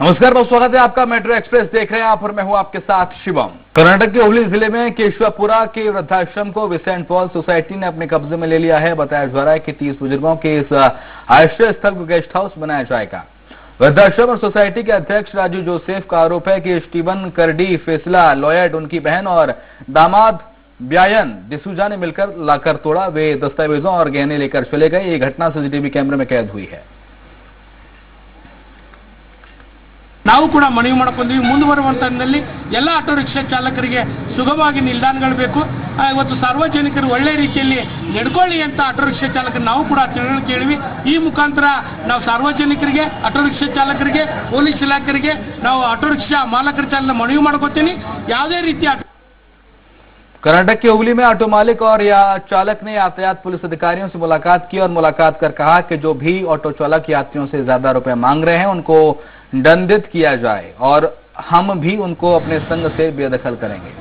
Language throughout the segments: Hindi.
नमस्कार, बहुत स्वागत है आपका। मेट्रो एक्सप्रेस देख रहे हैं आप और मैं हूं आपके साथ शिवम। कर्नाटक के हुबली जिले में केशवापुरा के वृद्धाश्रम को सेंट पॉल सोसाइटी ने अपने कब्जे में ले लिया है। बताया जा रहा है कि 30 बुजुर्गों के इस आश्रय स्थल को गेस्ट हाउस बनाया जाएगा। वृद्धाश्रम और सोसाइटी के अध्यक्ष राजू जोसेफ का आरोप है कि स्टीवन कर्डी, फेसला लॉयड, उनकी बहन और दामाद ब्यायन डिसूजा ने मिलकर लाकर तोड़ा। वे दस्तावेजों और गहने लेकर चले गए। ये घटना सीसीटीवी कैमरे में कैद हुई है। ನಾವು ಕೂಡ ಮನವಿ ಮಾಡಿಕೊಂಡಿವಿ ಮುಂದುವರುವಂತ ನಿಟ್ಟಿನಲ್ಲಿ ಎಲ್ಲ ಆಟೋ ರಿಕ್ಷಾ ಚಾಲಕರಿಗೆ ಸುಗಮವಾಗಿ ನಿಲ್ದಾಣಗಳು ಬೇಕು। ಇವತ್ತು ಸಾರ್ವಜನಿಕರು ಒಳ್ಳೆ ರೀತಿಯಲ್ಲಿ ನಡ್ಕೊಳ್ಳಿ ಅಂತ ಆಟೋ ರಿಕ್ಷಾ ಚಾಲಕರು ನಾವು ಕೂಡ ತಿಳುವಳಿಕೆ ಹೇಳಿವಿ। ಈ ಮುಖಾಂತರ ನಾವು ಸಾರ್ವಜನಿಕರಿಗೆ, ಆಟೋ ರಿಕ್ಷಾ ಚಾಲಕರಿಗೆ, ಪೊಲೀಸ್ ಇಲಾಖೆಗೆ, ನಾವು ಆಟೋ ರಿಕ್ಷಾ ಮಾಲಕರ ಚಾಲನೆ ಮನವಿ ಮಾಡ್ಕೊತೀನಿ। ಯಾವುದೇ ರೀತಿಯ कर्नाटक के हुबली में ऑटो मालिक और चालक ने यातायात पुलिस अधिकारियों से मुलाकात की और मुलाकात कर कहा कि जो भी ऑटो चालक यात्रियों से ज्यादा रुपए मांग रहे हैं उनको दंडित किया जाए और हम भी उनको अपने संग से बेदखल करेंगे।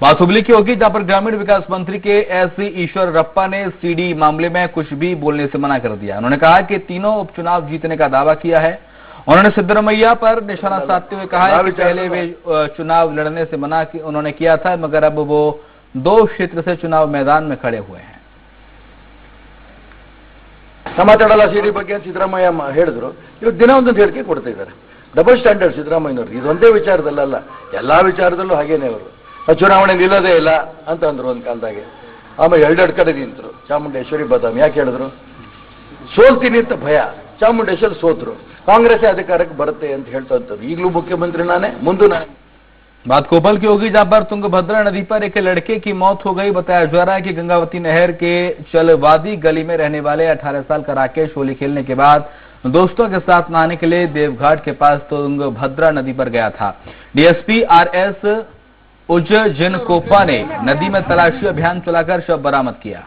बात हुबली की होगी, जहां पर ग्रामीण विकास मंत्री के एस ईश्वर रप्पा ने सीडी मामले में कुछ भी बोलने से मना कर दिया। उन्होंने कहा कि तीनों उपचुनाव जीतने का दावा किया है। उन्होंने सिद्धरमैया पर निशाना साधते हुए कहा है कि पहले वे चुनाव लड़ने से मना उन्होंने किया था, मगर अब वो 2 क्षेत्र से चुनाव मैदान में खड़े हुए हैं। ಮಾತಾಡಲ್ಲ ಸಿಡಿ ಬಗ್ಗೆ ಸಿದ್ದರಾಮಯ್ಯ ಹೇಳಿದ್ರು। ಇವತ್ತು ದಿನ ಒಂದೊಂದು ಹೇಳಿಕೆ ಕೊಡ್ತಾ ಇದ್ದಾರೆ। ಡಬಲ್ ಸ್ಟ್ಯಾಂಡರ್ಡ್ ಸಿದ್ದರಾಮಯ್ಯನವರು ಇದೊಂದೇ ವಿಚಾರದಲ್ಲ, ಎಲ್ಲಾ ವಿಚಾರದಲ್ಲೂ ಹಾಗೇನೆ ಅವರು ಚುನಾವಣೆ ನಿಲ್ಲೋದೇ ಇಲ್ಲ ಅಂತ ಅಂದ್ರು ಒಂದು ಕಾಲದಾಗೆ। ಆಮೇಲೆ ಎರಡೆರಡು ಕಡೆ ನಿಂತರು ಚಾಮುಂಡೇಶ್ವರಿ ಬಾದಾಮಿ। ಯಾಕೆ ಹೇಳಿದ್ರು? ಸೋಲ್ತೀನಿ ಅಂತ ಭಯ। ಚಾಮುಂಡೇಶ್ವರಿ ಸೋತರು, ಕಾಂಗ್ರೆಸ್ ಅಧಿಕಾರಕ್ಕೆ ಬರುತ್ತೆ ಅಂತ ಹೇಳ್ತಾ ಇದ್ರು। ಈಗಲೂ ಮುಖ್ಯಮंत्री ನಾನೇ, ಮುಂದೂ ನಾನೇ। बात कोपल की होगी, जहां पर तुंगभद्रा नदी पर एक लड़के की मौत हो गई। बताया जा रहा है कि गंगावती नहर के चलवादी गली में रहने वाले 18 साल का राकेश होली खेलने के बाद दोस्तों के साथ नहाने के लिए देवघाट के पास तुंगभद्रा नदी पर गया था। डीएसपी आरएस उज्जैन कोपा ने नदी में तलाशी अभियान चलाकर शव बरामद किया।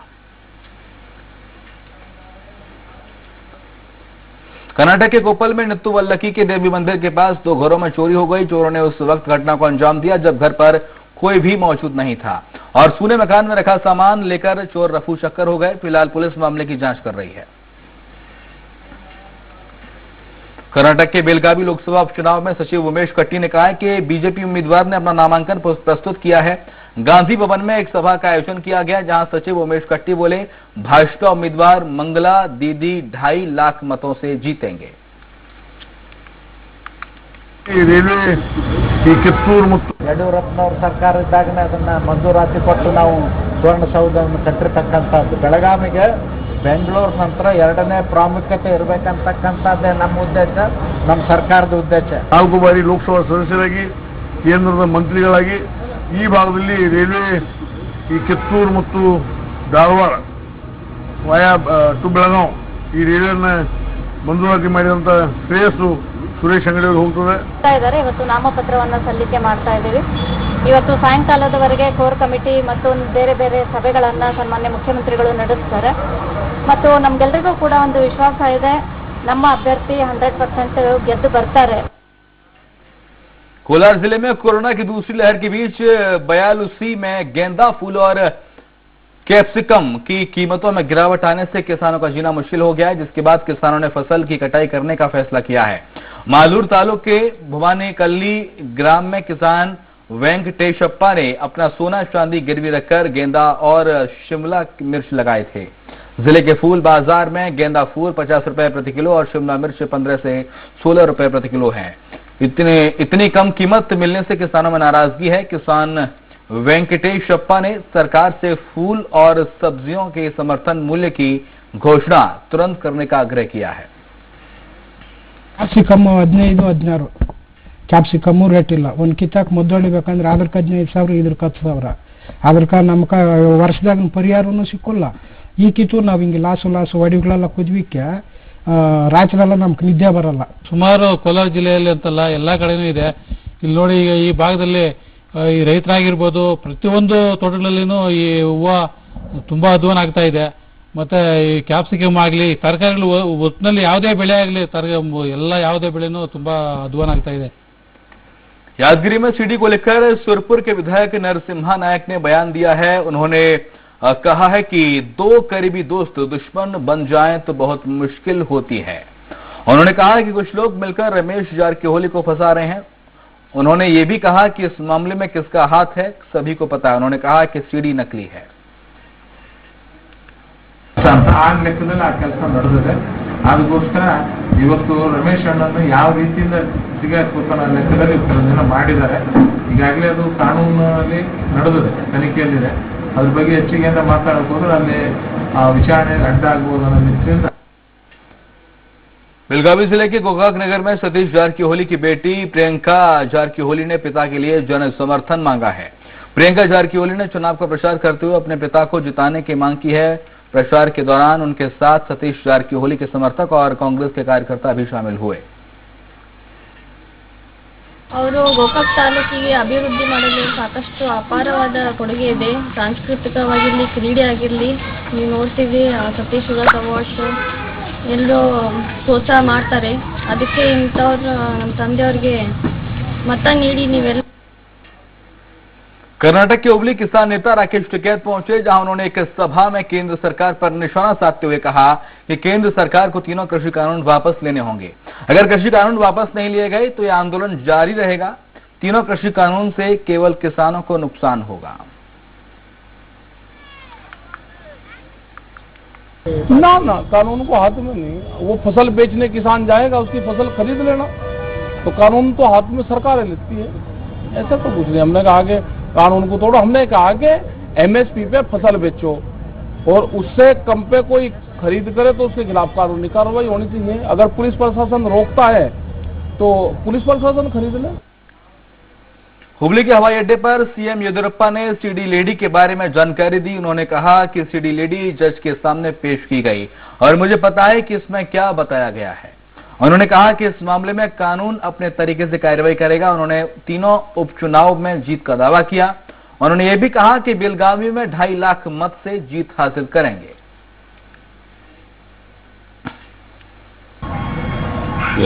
कर्नाटक के कोपल में नित्तुवल्लकी के देवी मंदिर के पास 2 घरों में चोरी हो गई। चोरों ने उस वक्त घटना को अंजाम दिया जब घर पर कोई भी मौजूद नहीं था और सूने मकान में रखा सामान लेकर चोर रफू चक्कर हो गए। फिलहाल पुलिस मामले की जांच कर रही है। कर्नाटक के बेलगावी लोकसभा उपचुनाव में सचिव उमेश कट्टी ने कहा है कि बीजेपी उम्मीदवार ने अपना नामांकन प्रस्तुत किया है। गांधी भवन में एक सभा का आयोजन किया गया, जहां सचिव उमेश कट्टी बोले, भाजपा उम्मीदवार मंगला दीदी 2.5 लाख मतों से जीतेंगे। रेलवे ಕಿತ್ತೂರು ಮತ್ತು ಯಡಿಯೂರಪ್ಪನವರ ಸರ್ಕಾರ ಇದ್ದಾಗನೇ ಅದನ್ನ ಮಂಜೂರಾತಿ ಕೊಟ್ಟು ನಾವು ಸುವರ್ಣಸೌಧವನ್ನು ಕಟ್ಟಿರ್ತಕ್ಕಂಥದ್ದು। ಬೆಳಗಾವಿಗೆ ಬೆಂಗಳೂರು ನಂತರ 2ನೇ ಪ್ರಾಮುಖ್ಯತೆ ಇರಬೇಕಂತಕ್ಕಂಥದ್ದೇ ನಮ್ಮ ಉದ್ದೇಶ, ನಮ್ಮ ಸರ್ಕಾರದ ಉದ್ದೇಶ। 4 ಬಾರಿ ಲೋಕಸಭಾ ಸದಸ್ಯರಾಗಿ, ಕೇಂದ್ರದ ಮಂತ್ರಿಗಳಾಗಿ ಈ ಭಾಗದಲ್ಲಿ ರೈಲ್ವೆ ಈ ಕಿತ್ತೂರು ಮತ್ತು ಧಾರವಾಡ ವಾಯಾ ಟು ಬೆಳಗಾವಿ ಈ ರೈಲ್ವೆನ ಮಂಜೂರಾತಿ ಮಾಡಿದಂತ ಶ್ರೇಯಸ್ಸು ಸುರೇಶ್ ಅಂಗಡಿ ಅವರು ಹೋಗ್ತದೆ। ಇವತ್ತು ನಾಮಪತ್ರವನ್ನು ಸಲ್ಲಿಕೆ ಮಾಡ್ತಾ ಇದ್ದೀವಿ। ಇವತ್ತು ಸಾಯಂಕಾಲದವರೆಗೆ ಕೋರ್ ಕಮಿಟಿ ಮತ್ತು ಬೇರೆ ಬೇರೆ ಸಭೆಗಳನ್ನು ಸನ್ಮಾನ್ಯ ಮುಖ್ಯಮಂತ್ರಿಗಳು ನಡೆಸ್ತಾರೆ ಮತ್ತು ನಮ್ಗೆಲ್ಲರಿಗೂ ಕೂಡ ಒಂದು ವಿಶ್ವಾಸ ಇದೆ, ನಮ್ಮ ಅಭ್ಯರ್ಥಿ 100% ಗೆದ್ದು ಬರ್ತಾರೆ। कोलार जिले में कोरोना की दूसरी लहर के बीच बयालूसी में गेंदा फूल और कैप्सिकम की कीमतों में गिरावट आने से किसानों का जीना मुश्किल हो गया है, जिसके बाद किसानों ने फसल की कटाई करने का फैसला किया है। मालूर तालुक के भवानीकल्ली ग्राम में किसान वेंकटेशप्पा ने अपना सोना चांदी गिरवी रखकर गेंदा और शिमला मिर्च लगाए थे। जिले के फूल बाजार में गेंदा फूल 50 रुपए प्रति किलो और शिमला मिर्च 15 से 16 रुपए प्रति किलो है। इतनी कम कीमत मिलने से किसानों में नाराजगी है। किसान वेंकटेशप्पा ने सरकार से फूल और सब्जियों के समर्थन मूल्य की घोषणा तुरंत करने का आग्रह किया है। ಕ್ಯಾಪ್ಸಿಕಮ್ 15-16 ಕ್ಯಾಪ್ಸಿಕಮ್ ರೇಟ್ ಇಲ್ಲ। ಒಂದು ಕಿತ್ತಾಕ್ ಮುದ್ದೊಳಿಬೇಕಂದ್ರೆ ಅದಕ್ಕೆ 15,000, ಇದಕ್ಕೆ 10,000। ಅದಕ್ಕೆ ನಮ್ಗೆ ವರ್ಷದಾಗ ಪರಿಹಾರನೂ ಸಿಕ್ಕೋಲ್ಲ। ಈ ಕಿತ್ತು ನಾವು ಹಿಂಗೆ ಲಾಸು ಒಡಿಗಳೆಲ್ಲ ಕುದ್ವಿಕ್ಕೆ ರಾತ್ರೆಲ್ಲ ನಮ್ಗೆ ನಿದ್ದೆ ಬರಲ್ಲ। ಸುಮಾರು ಕೋಲಾರ ಜಿಲ್ಲೆಯಲ್ಲಿ ಅಂತಲ್ಲ ಎಲ್ಲ ಕಡೆನೂ ಇದೆ। ಇಲ್ಲಿ ನೋಡಿ, ಈಗ ಈ ಭಾಗದಲ್ಲಿ ಈ ರೈತರಾಗಿರ್ಬೋದು, ಪ್ರತಿಯೊಂದು ತೋಟಗಳಲ್ಲಿನೂ ಈ ಹೂವು ತುಂಬಾ ಅಧ್ವಾನ ಆಗ್ತಾ ಇದೆ। ಮತ್ತೆ ಈ ಕ್ಯಾಪ್ಸಿಕಮ್ ಆಗಲಿ, ತರಕಾರಿಗಳು ಒಟ್ಟಿನಲ್ಲಿ ಯಾವುದೇ ಬೆಳೆ ಆಗಲಿ, ಎಲ್ಲ ಯಾವುದೇ ಬೆಳೆನೂ ತುಂಬಾ ಅಧ್ವಾನ ಆಗ್ತಾ ಇದೆ। यादगिरी में सीडी को लेकर सुरपुर के विधायक नरसिम्हा नायक ने बयान दिया है। उन्होंने कहा है कि दो करीबी दोस्त दुश्मन बन जाएं तो बहुत मुश्किल होती है। उन्होंने कहा कि कुछ लोग मिलकर रमेश जारकिहोली को फंसा रहे हैं। उन्होंने ये भी कहा कि इस मामले में किसका हाथ है सभी को पता है। उन्होंने कहा कि सीडी नकली है। ಆ ಲೆಕ್ಕದಲ್ಲಿ ಆ ಕೆಲಸ ನಡೆದಿದೆ। ಅದಕ್ಕೋಸ್ಕರ ಇವತ್ತು ರಮೇಶ್ ಅಣ್ಣನ ಯಾವ ರೀತಿಯಿಂದ ಸಿಗಾಕೋತಾನ ಲೆಕ್ಕದಲ್ಲಿ ಜನ ಮಾಡಿದ್ದಾರೆ। ಈಗಾಗಲೇ ಅದು ಕಾನೂನಲ್ಲಿ ನಡೆದಿದೆ, ತನಿಖೆಯಲ್ಲಿದೆ। ಅದ್ರ ಬಗ್ಗೆ ಹೆಚ್ಚಿಗೆ ಅಂತ ಮಾತಾಡಕ್ಕೆ ಹೋದ್ರೆ ಅಲ್ಲಿ ವಿಚಾರಣೆ ಅಡ್ಡ ಆಗಬಹುದು ಅನ್ನೋ ದೃಷ್ಟಿಯಿಂದ बेलगावी जिले के गोकाक नगर में सतीश जारकिहोली की बेटी प्रियंका जारकिहोली ने पिता के लिए जन समर्थन मांगा है। प्रियंका जारकिहोली ने चुनाव का प्रचार करते हुए अपने पिता को जिताने की मांग की है। प्रचार के दौरान उनके साथ सतीश जारकिहोली के समर्थक और कांग्रेस के कार्यकर्ता भी शामिल हुए। ಅವರು ಗೋಕಾಕ್ ತಾಲೂಕಿಗೆ ಅಭಿವೃದ್ಧಿ ಮಾಡಲು ಸಾಕಷ್ಟು ಅಪಾರವಾದ ಕೊಡುಗೆ ಇದೆ। ಸಾಂಸ್ಕೃತಿಕವಾಗಿರಲಿ, ಕ್ರೀಡೆ ಆಗಿರಲಿ, ನೀವು ನೋಡ್ತೀವಿ ಸತೀಶ್ ಯುವಕ ಅವಾರ್ಡ್ಸ್ ಎಲ್ಲರೂ ಪ್ರೋತ್ಸಾಹ ಮಾಡ್ತಾರೆ। ಅದಕ್ಕೆ ಇಂಥವ್ರು ನಮ್ಮ ತಂದೆಯವ್ರಿಗೆ ಮತ ನೀಡಿ ನೀವೆಲ್ಲ। कर्नाटक के उबली किसान नेता राकेश टिकैत पहुंचे, जहां उन्होंने एक सभा में केंद्र सरकार पर निशाना साधते हुए कहा कि केंद्र सरकार को तीनों कृषि कानून वापस लेने होंगे। अगर कृषि कानून वापस नहीं लिए गए तो यह आंदोलन जारी रहेगा। तीनों कृषि कानून से केवल किसानों को नुकसान होगा। ना कानून को हाथ में नहीं, वो फसल बेचने किसान जाएगा, उसकी फसल खरीद लेना, तो कानून तो हाथ में सरकार लेती है। ऐसा तो कुछ नहीं। हमने कहा कि कानून को तोड़ो, हमने कहा कि एमएसपी पे फसल बेचो और उससे कम पे कोई खरीद करे तो उसके खिलाफ कानूनी कार्रवाई होनी चाहिए। अगर पुलिस प्रशासन रोकता है तो पुलिस प्रशासन खरीद ले। हुबली के हवाई अड्डे पर सीएम येदियुरप्पा ने सीडी लेडी के बारे में जानकारी दी। उन्होंने कहा कि सीडी लेडी जज के सामने पेश की गई और मुझे पता है कि इसमें क्या बताया गया है। उन्होंने कहा कि इस मामले में कानून अपने तरीके से कार्रवाई करेगा। उन्होंने तीनों उपचुनाव में जीत का दावा किया। उन्होंने ये भी कहा कि बेलगावी में 2.5 लाख मत से जीत हासिल करेंगे।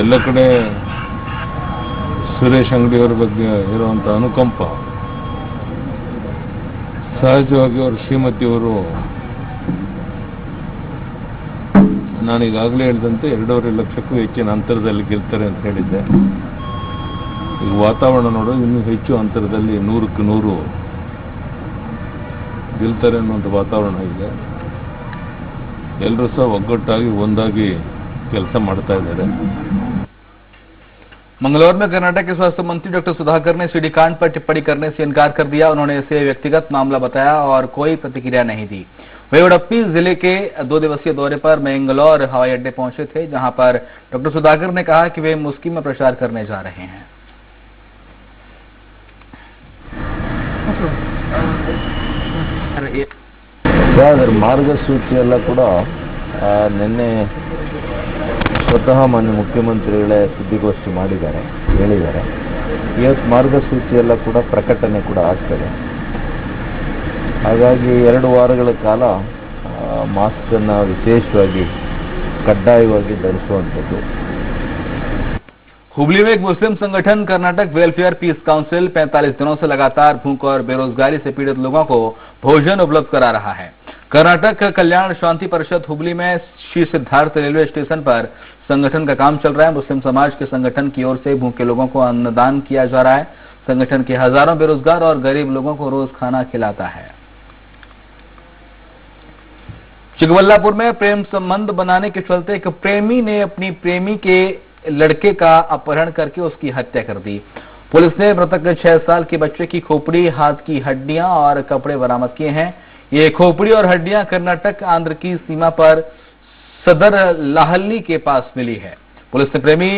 ಎಲ್ಲ ಕಡೆ ಸುರೇಶ್ ಅಂಗಡಿಯವರ ಬಗ್ಗೆ ಇರುವಂತ ಅನುಕಂಪ ಸಹಜವಾಗಿ ಅವರ ಶ್ರೀಮತಿಯವರು ನಾನೀಗಾಗಲೇ ಹೇಳಿದಂತೆ 2.5 ಲಕ್ಷಕ್ಕೂ ಹೆಚ್ಚಿನ ಅಂತರದಲ್ಲಿ ಗೆಲ್ತಾರೆ ಅಂತ ಹೇಳಿದ್ದೆ। ಈಗ ವಾತಾವರಣ ನೋಡೋದು ಇನ್ನೂ ಹೆಚ್ಚು ಅಂತರದಲ್ಲಿ 100ಕ್ಕೆ 100 ಗೆಲ್ತಾರೆ ಅನ್ನುವಂಥ ವಾತಾವರಣ ಇದೆ। ಎಲ್ಲರೂ ಸಹ ಒಗ್ಗಟ್ಟಾಗಿ ಒಂದಾಗಿ ಕೆಲಸ ಮಾಡ್ತಾ ಇದ್ದಾರೆ। मंगलौर में कर्नाटक के स्वास्थ्य मंत्री डॉक्टर सुधाकर ने सीडी कांड पर टिप्पणी करने से इनकार कर दिया। उन्होंने इसे व्यक्तिगत मामला बताया और कोई प्रतिक्रिया नहीं दी। वे उडुपी जिले के 2 दिवसीय दौरे पर मंगलौर हवाई अड्डे पहुंचे थे, जहां पर डॉक्टर सुधाकर ने कहा कि वे मुस्लिम में प्रचार करने जा रहे हैं। ಮಾರ್ಗಸೂಚಿಯೆಲ್ಲ ಕೂಡ ನಿನ್ನೆ ಸ್ವತಃ ಮಾನ್ಯ ಮುಖ್ಯಮಂತ್ರಿಗಳೇ ಸುದ್ದಿಗೋಷ್ಠಿ ಮಾಡಿದ್ದಾರೆ, ಹೇಳಿದ್ದಾರೆ। ಇವತ್ತು ಮಾರ್ಗಸೂಚಿಯೆಲ್ಲ ಕೂಡ ಪ್ರಕಟಣೆ ಕೂಡ ಆಗ್ತದೆ। ಹಾಗಾಗಿ 2 ವಾರಗಳ ಕಾಲ ಮಾಸ್ಕ್ ಅನ್ನು ವಿಶೇಷವಾಗಿ ಕಡ್ಡಾಯವಾಗಿ ಧರಿಸುವಂಥದ್ದು। हुबली में एक मुस्लिम संगठन कर्नाटक वेलफेयर पीस काउंसिल 45 दिनों से लगातार भूख और बेरोजगारी से पीड़ित लोगों को भोजन उपलब्ध करा रहा है। कर्नाटक कल्याण शांति परिषद हुबली में श्री सिद्धार्थ रेलवे स्टेशन पर संगठन का काम चल रहा है। मुस्लिम समाज के संगठन की ओर से भूखे लोगों को अन्नदान किया जा रहा है। संगठन के हजारों बेरोजगार और गरीब लोगों को रोज खाना खिलाता है। चिकबल्लापुर में प्रेम संबंध बनाने के चलते एक प्रेमी ने अपनी प्रेमी के लड़के का अपहरण करके उसकी हत्या कर दी। पुलिस ने मृतक 6 साल के बच्चे की खोपड़ी, हाथ की हड्डियां और कपड़े बरामद किए हैं। ये खोपड़ी और हड्डियां कर्नाटक आंध्र की सीमा पर सदर लाहल्ली के पास मिली है। पुलिस ने प्रेमी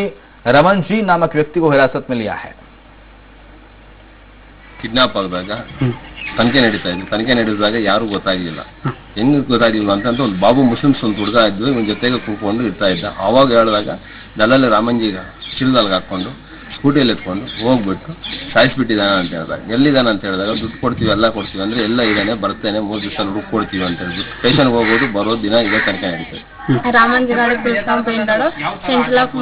रमन जी नामक व्यक्ति को हिरासत में लिया है। ಕಿಡ್ನಾಪ್ ಆದಾಗ ತನಿಖೆ ನಡೀತಾ ಇದೆ। ತನಿಖೆ ನಡೆಸಿದಾಗ ಯಾರು ಗೊತ್ತಾಗಿಲ್ಲ, ಹೆಂಗ್ ಗೊತ್ತಾಗಿಲ್ಲ ಅಂತ ಒಂದು ಬಾಬು ಮುಸ್ಲಿಮ್ಸ್ ಒಂದು ಹುಡುಗ ಇದ್ದು ಇವನ್ ಜೊತೆಗೆ ಕೂತ್ಕೊಂಡು ಇರ್ತಾ ಇದ್ದ। ಅವಾಗ ಹೇಳಿದಾಗ ದಲ್ಲಾಳಿ ರಾಮಂಜಿಗ ಚಿಲ್ದಲ್ಗೆ ಹಾಕೊಂಡು ಸ್ಕೂಟಿಯಲ್ಲಿ ಎತ್ಕೊಂಡು ಹೋಗ್ಬಿಟ್ಟು ಸಾಯಿಸ್ಬಿಟ್ಟಿದ್ದಾನೆ ಅಂತ ಹೇಳಿದಾಗ, ಎಲ್ಲಿದ್ದಾನೆ ಅಂತ ಹೇಳಿದಾಗ ದುಡ್ಡು ಕೊಡ್ತೀವಿ ಎಲ್ಲ ಕೊಡ್ತೀವಿ ಅಂದ್ರೆ ಎಲ್ಲ ಇದ್ದಾನೆ, ಬರ್ತೇನೆ 3 ದಿವಸ ದುಡ್ಡು ಕೊಡ್ತೀವಿ ಅಂತ ಹೇಳ್ಬಿಟ್ಟು ಸ್ಟೇಷನ್ಗೆ ಹೋಗೋದು ಬರೋದು ದಿನ ಇದೇ ತನಿಖೆ ನಡೀತದೆ। రామంజీ గారు పిలుచుకొని పోయినాడు. సెంట్లోకి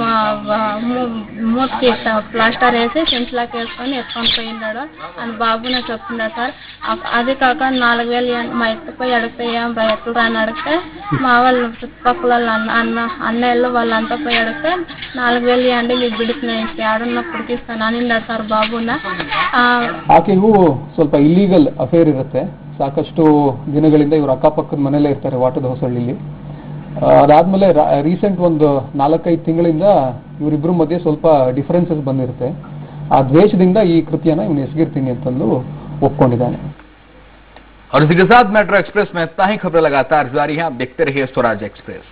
మూతికి ప్లాస్టర్ వేసి సెంట్లోకి వేసుకొని ఎత్తుకొని పోయినాడు అని బాబు నాకు చెప్తున్నాడు సార్. అది కాక 4,000 మా ఎత్తుపోయి అడిగిపోయాం ఎత్తులు అని అడిగితే మా వాళ్ళు చుట్టుపక్కల అన్నయ్యలు వాళ్ళంతా పోయి అడిగితే 4,000 ఇవ్వండి మీకు బిడికి నేను ఆడున్నప్పటికి ఇస్తాను అనిన్నాడు ಸರ್ ಬಾಬುನ. ಆಕೆಗೂ ಸ್ವಲ್ಪ ಇಲ್ಲೀಗಲ್ ಅಫೇರ್ ಇರುತ್ತೆ. ಸಾಕಷ್ಟು ದಿನಗಳಿಂದ ಇವರು ಅಕ್ಕಪಕ್ಕದ ಮನೆಯಲ್ಲೇ ಇರ್ತಾರೆ ವಾಟದ ಹೊಸಳ್ಳಿಲಿ. ಅದಾದ್ಮೇಲೆ ರೀಸೆಂಟ್ ಒಂದು 4-5 ತಿಂಗಳಿಂದ ಇವರಿಬ್ಬರ ಮಧ್ಯೆ ಸ್ವಲ್ಪ ಡಿಫರೆನ್ಸಸ್ ಬಂದಿರುತ್ತೆ. ಆ ದ್ವೇಷದಿಂದ ಈ ಕೃತ್ಯನ ಇವನು ಎಸಗಿರ್ತೀನಿ ಅಂತಂದು ಒಪ್ಕೊಂಡಿದ್ದಾನೆ. और इसी के साथ मेट्रो एक्सप्रेस में इतना ही. खबरें लगातार जारी हैं, आप देखते रहिए स्वराज एक्सप्रेस.